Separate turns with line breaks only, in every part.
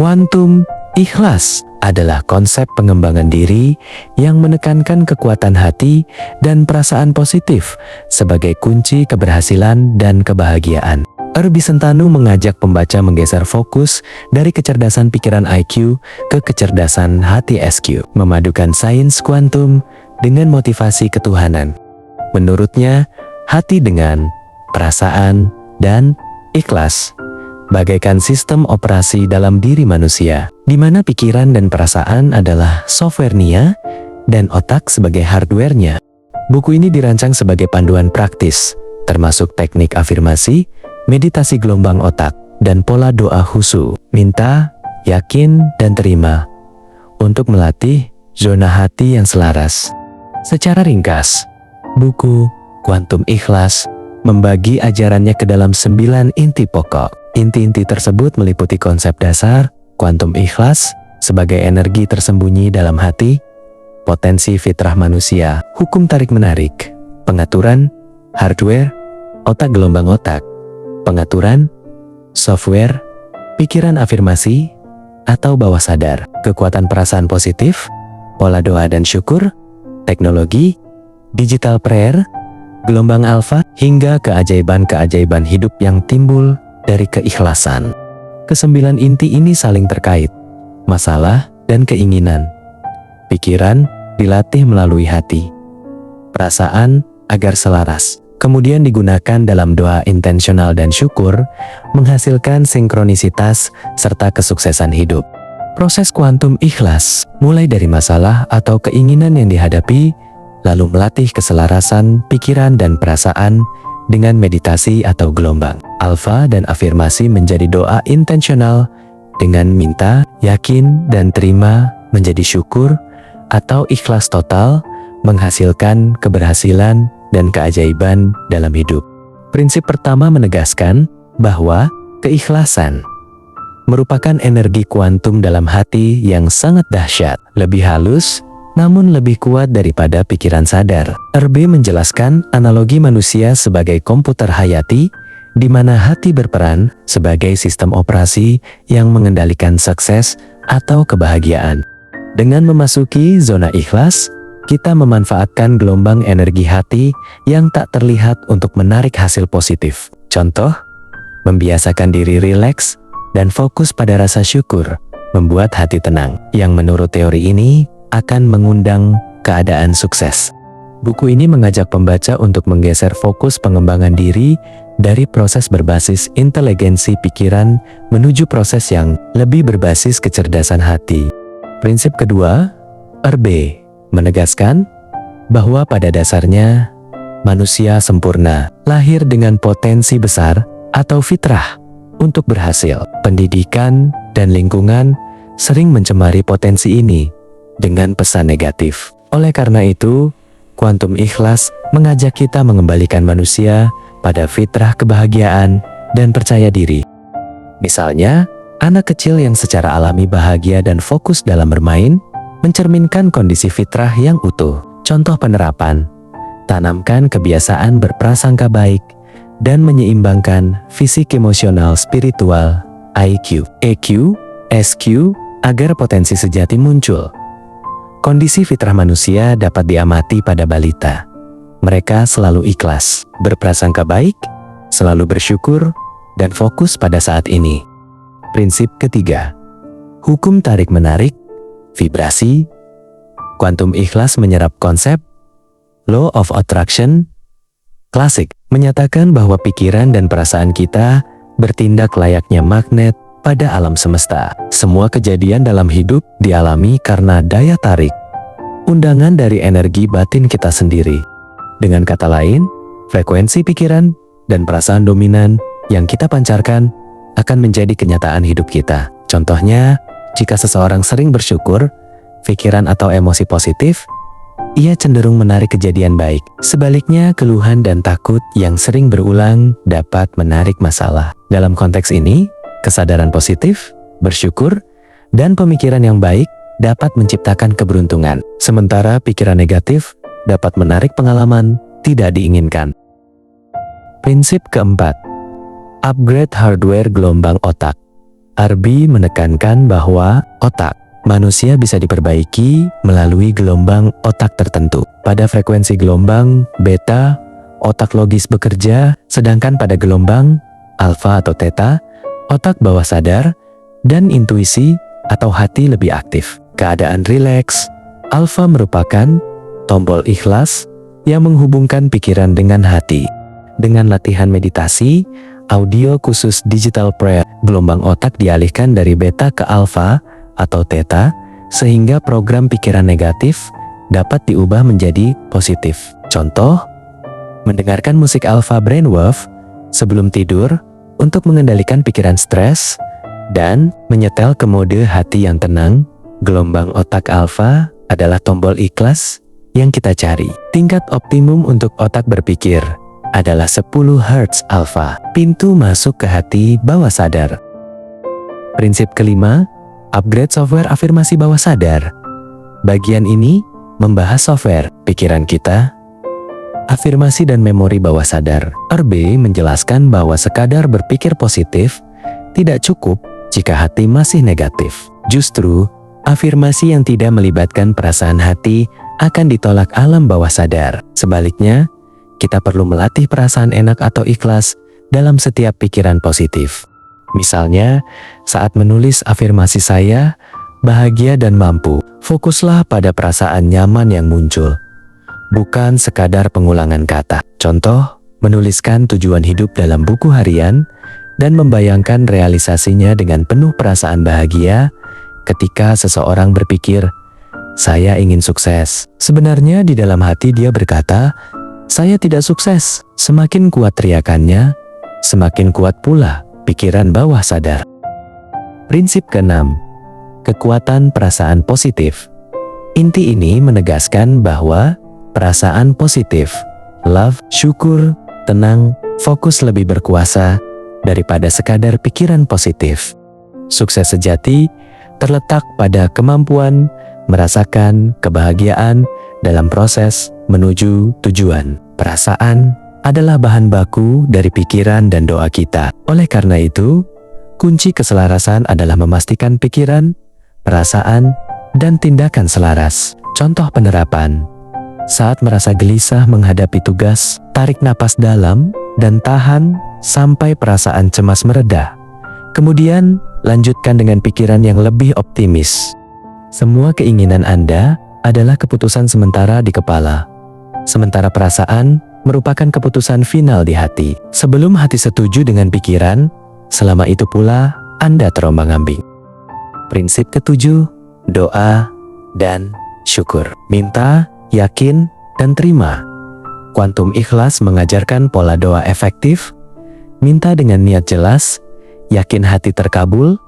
Kuantum ikhlas adalah konsep pengembangan diri yang menekankan kekuatan hati dan perasaan positif sebagai kunci keberhasilan dan kebahagiaan. Bisentanu mengajak pembaca menggeser fokus dari kecerdasan pikiran IQ ke kecerdasan hati SQ, memadukan sains kuantum dengan motivasi ketuhanan. Menurutnya, hati dengan perasaan dan ikhlas bagaikan sistem operasi dalam diri manusia, di mana pikiran dan perasaan adalah software-nya dan otak sebagai hardware-nya. Buku ini dirancang sebagai panduan praktis, termasuk teknik afirmasi, meditasi gelombang otak, dan pola doa khusyuk, minta, yakin, dan terima, untuk melatih zona hati yang selaras. Secara ringkas, buku Kuantum Ikhlas membagi ajarannya ke dalam 9 inti pokok. Inti-inti tersebut meliputi konsep dasar, kuantum ikhlas, sebagai energi tersembunyi dalam hati, potensi fitrah manusia, hukum tarik-menarik, pengaturan, hardware, otak gelombang otak, pengaturan, software, pikiran afirmasi, atau bawah sadar, kekuatan perasaan positif, pola doa dan syukur, teknologi, digital prayer, gelombang alfa, hingga keajaiban-keajaiban hidup yang timbul dari keikhlasan. Kesembilan inti ini saling terkait, masalah dan keinginan. Pikiran dilatih melalui hati, perasaan agar selaras, kemudian digunakan dalam doa intensional dan syukur, menghasilkan sinkronisitas serta kesuksesan hidup. Proses kuantum ikhlas mulai dari masalah atau keinginan yang dihadapi, lalu melatih keselarasan pikiran dan perasaan dengan meditasi atau gelombang alfa dan afirmasi menjadi doa intensional dengan minta, yakin, dan terima menjadi syukur atau ikhlas total menghasilkan keberhasilan dan keajaiban dalam hidup. Prinsip pertama menegaskan bahwa keikhlasan merupakan energi kuantum dalam hati yang sangat dahsyat, lebih halus, namun lebih kuat daripada pikiran sadar. Menjelaskan analogi manusia sebagai komputer hayati, di mana hati berperan sebagai sistem operasi yang mengendalikan sukses atau kebahagiaan. Dengan memasuki zona ikhlas, kita memanfaatkan gelombang energi hati yang tak terlihat untuk menarik hasil positif. Contoh, membiasakan diri rileks dan fokus pada rasa syukur, membuat hati tenang, yang menurut teori ini akan mengundang keadaan sukses. Buku ini mengajak pembaca untuk menggeser fokus pengembangan diri dari proses berbasis inteligensi pikiran menuju proses yang lebih berbasis kecerdasan hati. Prinsip kedua, menegaskan bahwa pada dasarnya manusia sempurna, lahir dengan potensi besar atau fitrah untuk berhasil. Pendidikan dan lingkungan sering mencemari potensi ini dengan pesan negatif. Oleh karena itu, kuantum ikhlas mengajak kita mengembalikan manusia pada fitrah kebahagiaan dan percaya diri. Misalnya, anak kecil yang secara alami bahagia dan fokus dalam bermain, mencerminkan kondisi fitrah yang utuh. Contoh penerapan, tanamkan kebiasaan berprasangka baik dan menyeimbangkan fisik emosional spiritual, IQ, EQ, SQ, agar potensi sejati muncul. Kondisi fitrah manusia dapat diamati pada balita. Mereka selalu ikhlas, berprasangka baik, selalu bersyukur, dan fokus pada saat ini. Prinsip ketiga, hukum tarik-menarik, vibrasi. Kuantum ikhlas menyerap konsep Law of Attraction klasik, menyatakan bahwa pikiran dan perasaan kita bertindak layaknya magnet pada alam semesta. Semua kejadian dalam hidup dialami karena daya tarik, undangan dari energi batin kita sendiri. Dengan kata lain, frekuensi pikiran dan perasaan dominan yang kita pancarkan akan menjadi kenyataan hidup kita. Contohnya, jika seseorang sering bersyukur, pikiran atau emosi positif, ia cenderung menarik kejadian baik. Sebaliknya, keluhan dan takut yang sering berulang dapat menarik masalah. Dalam konteks ini, kesadaran positif, bersyukur, dan pemikiran yang baik dapat menciptakan keberuntungan. Sementara pikiran negatif dapat menarik pengalaman tidak diinginkan. Prinsip keempat, upgrade hardware gelombang otak. Arbi menekankan bahwa otak manusia bisa diperbaiki melalui gelombang otak tertentu. Pada frekuensi gelombang beta, otak logis bekerja, sedangkan pada gelombang alfa atau theta, otak bawah sadar dan intuisi atau hati lebih aktif. Keadaan rileks, alfa merupakan tombol ikhlas yang menghubungkan pikiran dengan hati. Dengan latihan meditasi, audio khusus digital prayer, gelombang otak dialihkan dari beta ke alfa atau theta, sehingga program pikiran negatif dapat diubah menjadi positif. Contoh, mendengarkan musik alfa brainwave sebelum tidur untuk mengendalikan pikiran stres, dan menyetel ke mode hati yang tenang. Gelombang otak alfa adalah tombol ikhlas yang kita cari. Tingkat optimum untuk otak berpikir adalah 10 Hz alfa, pintu masuk ke hati bawah sadar. Prinsip kelima, upgrade software afirmasi bawah sadar. Bagian ini membahas software pikiran kita, afirmasi dan memori bawah sadar. RB menjelaskan bahwa sekadar berpikir positif tidak cukup jika hati masih negatif. Justru, afirmasi yang tidak melibatkan perasaan hati akan ditolak alam bawah sadar. Sebaliknya, kita perlu melatih perasaan enak atau ikhlas dalam setiap pikiran positif. Misalnya, saat menulis afirmasi saya, bahagia dan mampu, fokuslah pada perasaan nyaman yang muncul, bukan sekadar pengulangan kata. Contoh, menuliskan tujuan hidup dalam buku harian dan membayangkan realisasinya dengan penuh perasaan bahagia ketika seseorang berpikir, saya ingin sukses. Sebenarnya di dalam hati dia berkata, saya tidak sukses. Semakin kuat teriakannya, semakin kuat pula pikiran bawah sadar. Prinsip keenam, kekuatan perasaan positif. Inti ini menegaskan bahwa perasaan positif, love, syukur, tenang, fokus lebih berkuasa daripada sekadar pikiran positif. Sukses sejati terletak pada kemampuan merasakan kebahagiaan dalam proses menuju tujuan. Perasaan adalah bahan baku dari pikiran dan doa kita. Oleh karena itu, kunci keselarasan adalah memastikan pikiran, perasaan, dan tindakan selaras. Contoh penerapan. Saat merasa gelisah menghadapi tugas, tarik napas dalam dan tahan sampai perasaan cemas mereda. Kemudian, lanjutkan dengan pikiran yang lebih optimis. Semua keinginan Anda adalah keputusan sementara di kepala, sementara perasaan merupakan keputusan final di hati. Sebelum hati setuju dengan pikiran, selama itu pula Anda terombang-ambing. Prinsip ketujuh, doa dan syukur. Minta, yakin, dan terima. Kuantum ikhlas mengajarkan pola doa efektif, minta dengan niat jelas, yakin hati terkabul,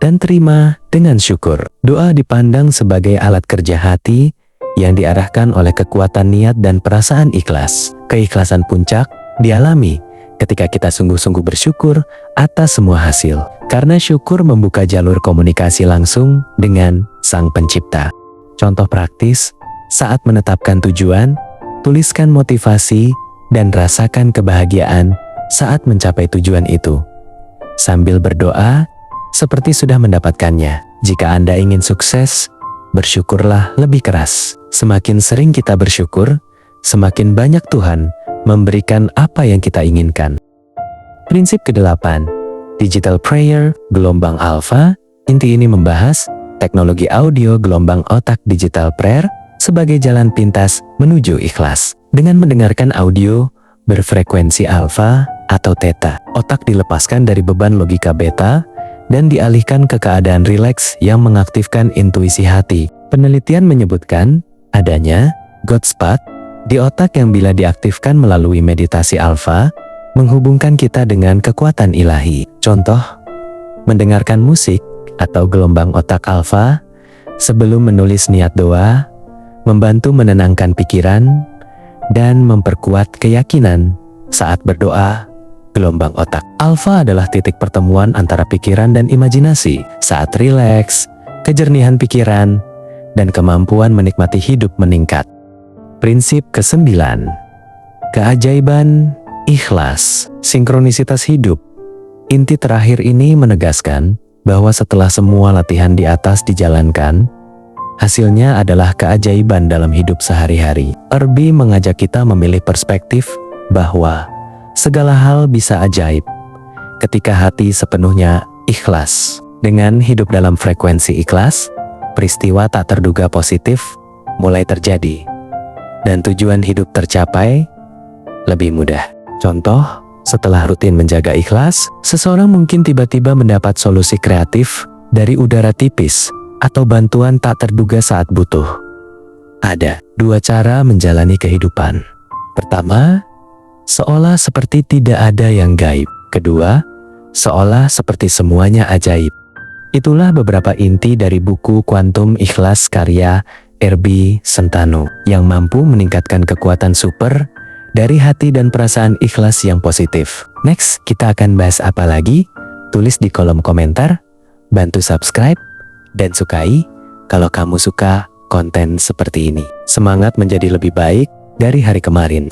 dan terima dengan syukur. Doa dipandang sebagai alat kerja hati yang diarahkan oleh kekuatan niat dan perasaan ikhlas. Keikhlasan puncak dialami ketika kita sungguh-sungguh bersyukur atas semua hasil. Karena syukur membuka jalur komunikasi langsung dengan Sang Pencipta. Contoh praktis, saat menetapkan tujuan, tuliskan motivasi dan rasakan kebahagiaan saat mencapai tujuan itu. Sambil berdoa, seperti sudah mendapatkannya. Jika Anda ingin sukses, bersyukurlah lebih keras. Semakin sering kita bersyukur, semakin banyak Tuhan memberikan apa yang kita inginkan. Prinsip ke-8, Digital Prayer, gelombang alfa. Inti ini membahas teknologi audio gelombang otak digital prayer sebagai jalan pintas menuju ikhlas. Dengan mendengarkan audio berfrekuensi alfa atau theta, otak dilepaskan dari beban logika beta dan dialihkan ke keadaan rileks yang mengaktifkan intuisi hati. Penelitian menyebutkan adanya God spot di otak yang bila diaktifkan melalui meditasi alfa, menghubungkan kita dengan kekuatan ilahi. Contoh, mendengarkan musik atau gelombang otak alfa sebelum menulis niat doa, membantu menenangkan pikiran dan memperkuat keyakinan saat berdoa. Gelombang otak alfa adalah titik pertemuan antara pikiran dan imajinasi. Saat rileks, kejernihan pikiran dan kemampuan menikmati hidup meningkat. Prinsip ke-9, keajaiban ikhlas, sinkronisitas hidup. Inti terakhir ini menegaskan bahwa setelah semua latihan di atas dijalankan, hasilnya adalah keajaiban dalam hidup sehari-hari. Irby mengajak kita memilih perspektif bahwa segala hal bisa ajaib ketika hati sepenuhnya ikhlas. Dengan hidup dalam frekuensi ikhlas, peristiwa tak terduga positif mulai terjadi, dan tujuan hidup tercapai lebih mudah. Contoh, setelah rutin menjaga ikhlas, seseorang mungkin tiba-tiba mendapat solusi kreatif dari udara tipis atau bantuan tak terduga saat butuh. Ada dua cara menjalani kehidupan. Pertama, seolah seperti tidak ada yang gaib. Kedua, seolah seperti semuanya ajaib. Itulah beberapa inti dari buku Kuantum Ikhlas karya Irby Sentano yang mampu meningkatkan kekuatan super dari hati dan perasaan ikhlas yang positif. Next, kita akan bahas apa lagi? Tulis di kolom komentar, bantu subscribe, dan sukai kalau kamu suka konten seperti ini. Semangat menjadi lebih baik dari hari kemarin.